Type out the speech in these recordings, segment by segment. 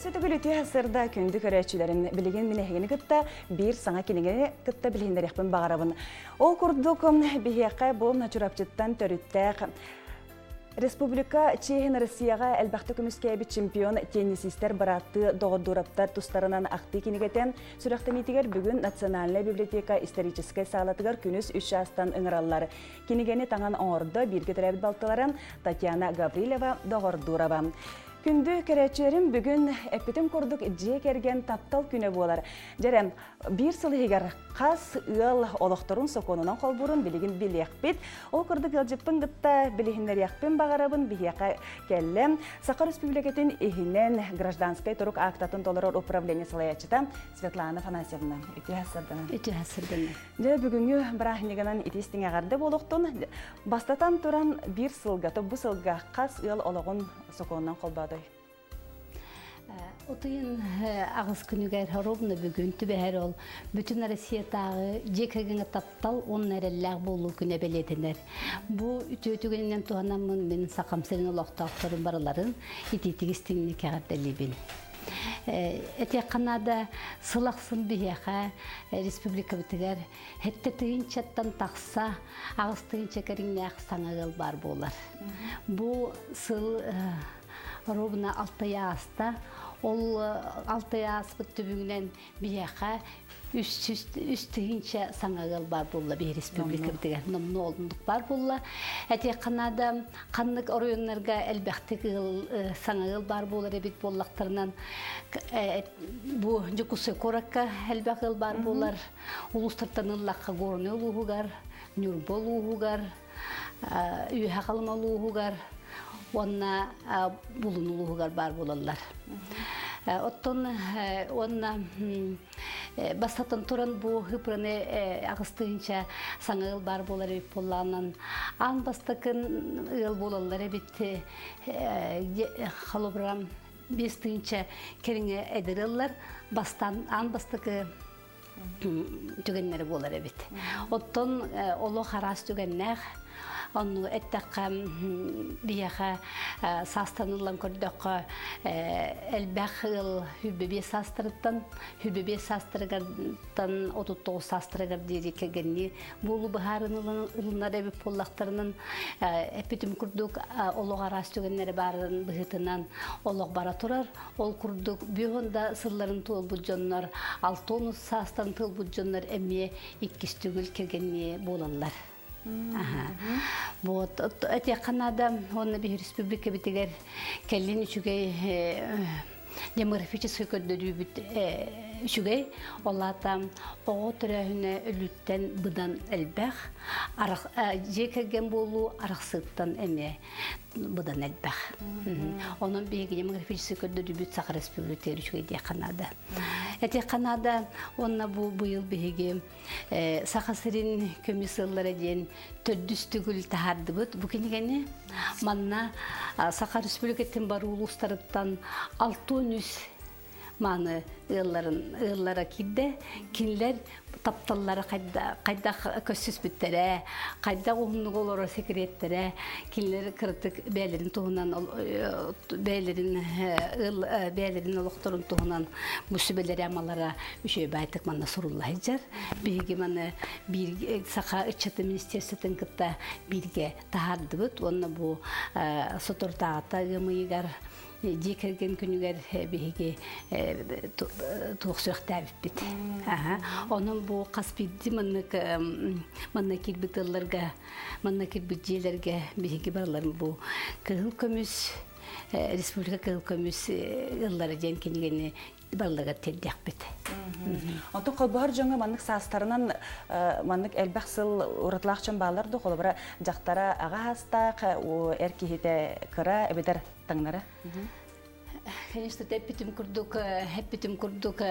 Сөтөгүл үтү сырда күндү көрөчүлөрүн билген минехини кытта бир саңа кинегени кытта билгендер япын багарабын. Ол курдук бихиякка бу начурапчыттан төрүттәк. Республика Чехия Россияга әлбәхте көмүскәбит чемпион теннисистер баратты догдураптар тустарынан акты кинегетен сүрәхтәмитигер бүгүн Национальная библиотека историческая салатыгар күнүс 3 астан ыңыраллар. Кинегени таңан оңордо бирге терәбит балтыларын Татьяна Гаврилова догордурова. Күндү көрөчүлөрүм бүгүн эпитим курдук же керген таптал күнө болар. Жерем бир сылыгар кас ыл олокторун соконунан колбурун билигин билиякпит. Ол курдук ылжыппын гытта билихиндер якпын багарабын бияка келлем. Саха Республикатын ихинен гражданская турук актатын толорор управление салаячыта Светлана Афанасьевна. Үтү хасырдана. Же бүгүнгү брахниганан итистиң агарды болуктун бастатан туран бир сылга бу сылга кас ыл ологун соконунан колбады. Отойын ағыз күнігер ровны бүгін түбәр ол. Бүтін Россиятағы жекергені таптал он әрелләғ болу күне белетінер. Бұ үті-өтігінен туғанамын мен сақамсырын олақтақтырын барыларын итетігістігіне кәғардәлебін. Әтек қанада сылақсын бияға республика бітігер әттетігін чаттан тақса ағыстығын чекеріне саңағыл бар болар. Бұ сыл ровна алтая аста, ол алтая аспыт түбігінен бияға үстігінші саңағыл бар болла бей республика бітігер. Номны олдындық бар болла. Әте қанада қанлық оройынларға әлбәқтік саңағыл бар болар әбет боллақтарынан бұ жүкісі қораққа әлбәқыл бар болар. Улыстыртаныллаққа ғорыны ұлығығар, нүрбол ұлығығар, үйе қалым ұлығығар. Онна булун улугар бар болалар. Оттон онна бастатан туран бу хыпраны агыстыгынча саңыл бар болар бит болланан ан бастакын ыл болалар бит халобрам бестыгынча кериңе эдереллар бастан ан бастакы түгеннери болар бит. Оттон оло харас түгеннер onu ettaqam biyaha sastanılan kördökö elbäxil hübbe sastırıttan hübbe sastırıgardan 39 sastırıgar direke genni bolu baharının ılnara bir pollaqtarının epitim kurduk oloğa rastügenleri barın bıhıtından oloq bara turar ol kurduk bihonda sırların tol bujonlar 6 sastan tol bujonlar emmiye ikkistügül kegenni bolanlar. Вот, это Канада, он на республике битигер, келлин üçüge демографический көддөрү бит üçüge, олата ого төрөһүнө өлүттен быдан элбэх, арак жекерген болуу араксыктан эме быдан элбэх. Онун биги демографический көддөрү бит Саха Республика üçüge де Канада. Эти Канада, онна бу быйыл биги Сахасырын көмүсыллары ден төдүстүгүл тахардыбыт. Бу кинегени манна Саха Республикатын бар улустарыттан 600 маны ыллара кидде кинлер тапталлары кайда көссүс бүттере кайда угунук олоро секреттере кинлер кыртык бээлерин тугунан бээлерин олокторун тугунан мусибелер амалара үшө байтык манна суруллай жар биги маны бир Саха ычыты министерствотун кытта бирге тахардыбыт онна бу сотортаата гымыйгар жекерген күнүгер биги тууксуактабит бит. Онун бу каспидди манна кирбитылларга, манна кирбитжелерге биги барларын бу кыл көмүс республика кыл көмүс ыллары жен кинигени барлыга телдек бит. Онто колбар жаңа маннык састарынан маннык элбахсыл уратлакчан балар да колбара жактара ага хастак эркихите кыра эбедер таңнары. Конечно, heppitim kurduk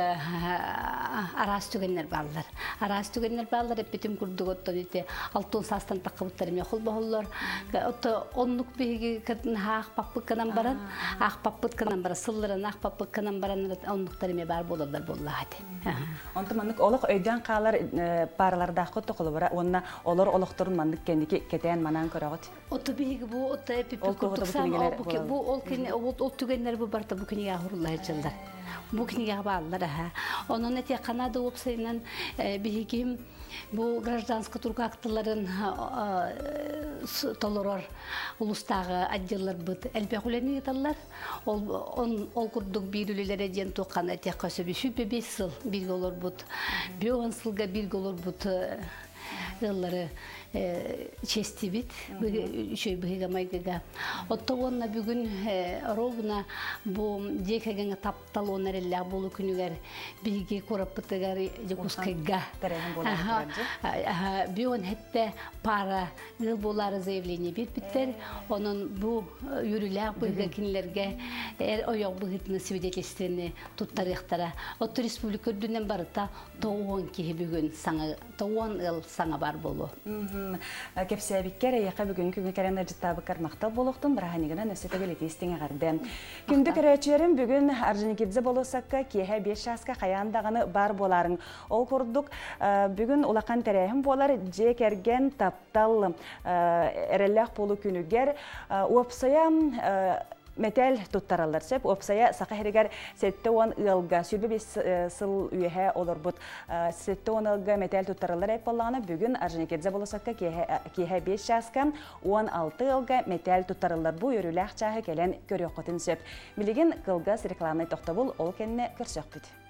aras tügenler bağlar. Aras tügenler bağlar heppitim kurduk ottan ite altın sastan takıbıtlarım yakıl bağlar. Otta onluk bir kadın haq pappık kanan baran, haq pappık kanan baran, sılların haq pappık kanan baran onluklarım bar bolarlar bolladı. Onta manlık olaq öyden qalar paralarda qottu qolbara, onna olur olaqturun manlık kendiki keten manan körağıt. Otta bir bu otta heppitim kurduk sam bu ol tügenler bu bar барта бу книга хурлар жылдар. Бу книга баллар ха. Онун эте Канада опсайнан бигим бу гражданский турк актыларын толорор улустагы отделлар бит элбехулени таллар. Ол курдук бирүлелере ден токан эте касыбы шүпе 5 жыл бир голор бут. Бир сылга бир голор бут. Yılları çesti bit, şey bıhiga maygaga. Otta onna bugün rovna bu diyekegen taptal onarella bolu günüger bilgi korapıtıgar jekuskega. Bir on hette para yıl boları zevleni biter. Onun bu yürüler bıhiga kinlerge oyak bıhitini sivdetleştiğini tuttarıqtara. Otta Respublika dünden barıta toğun ki bugün sana toğun yıl sana var bolu. Кепсәбиккәр яка бүген күнгә кәрән җитабы кармакта булыктын, бираханигына нәсәтә белете истеңә гәрдә. Күндә керәчәрем бүген Орджоникидзе болосакка киһә 5 шаска каяндагыны бар боларын. Ол курдук бүген улакан тәрәһим болар җекәргән таптал эрелләх болу күнүгәр опсая Metal tutarallar sep opsaya saqahrigar 7-10 yılga sürbü bir sıl üyehe olur but 7-10 yılga metal tutarallar yapıllağına bugün Orджоникидзе bolosakka kihe 5 yaşka 16 yılga metal tutarallar bu yürüləq çağı gelen görüyoqotun sep. Biligin kılgaz reklamını toxtabul ol kendine körsök büt.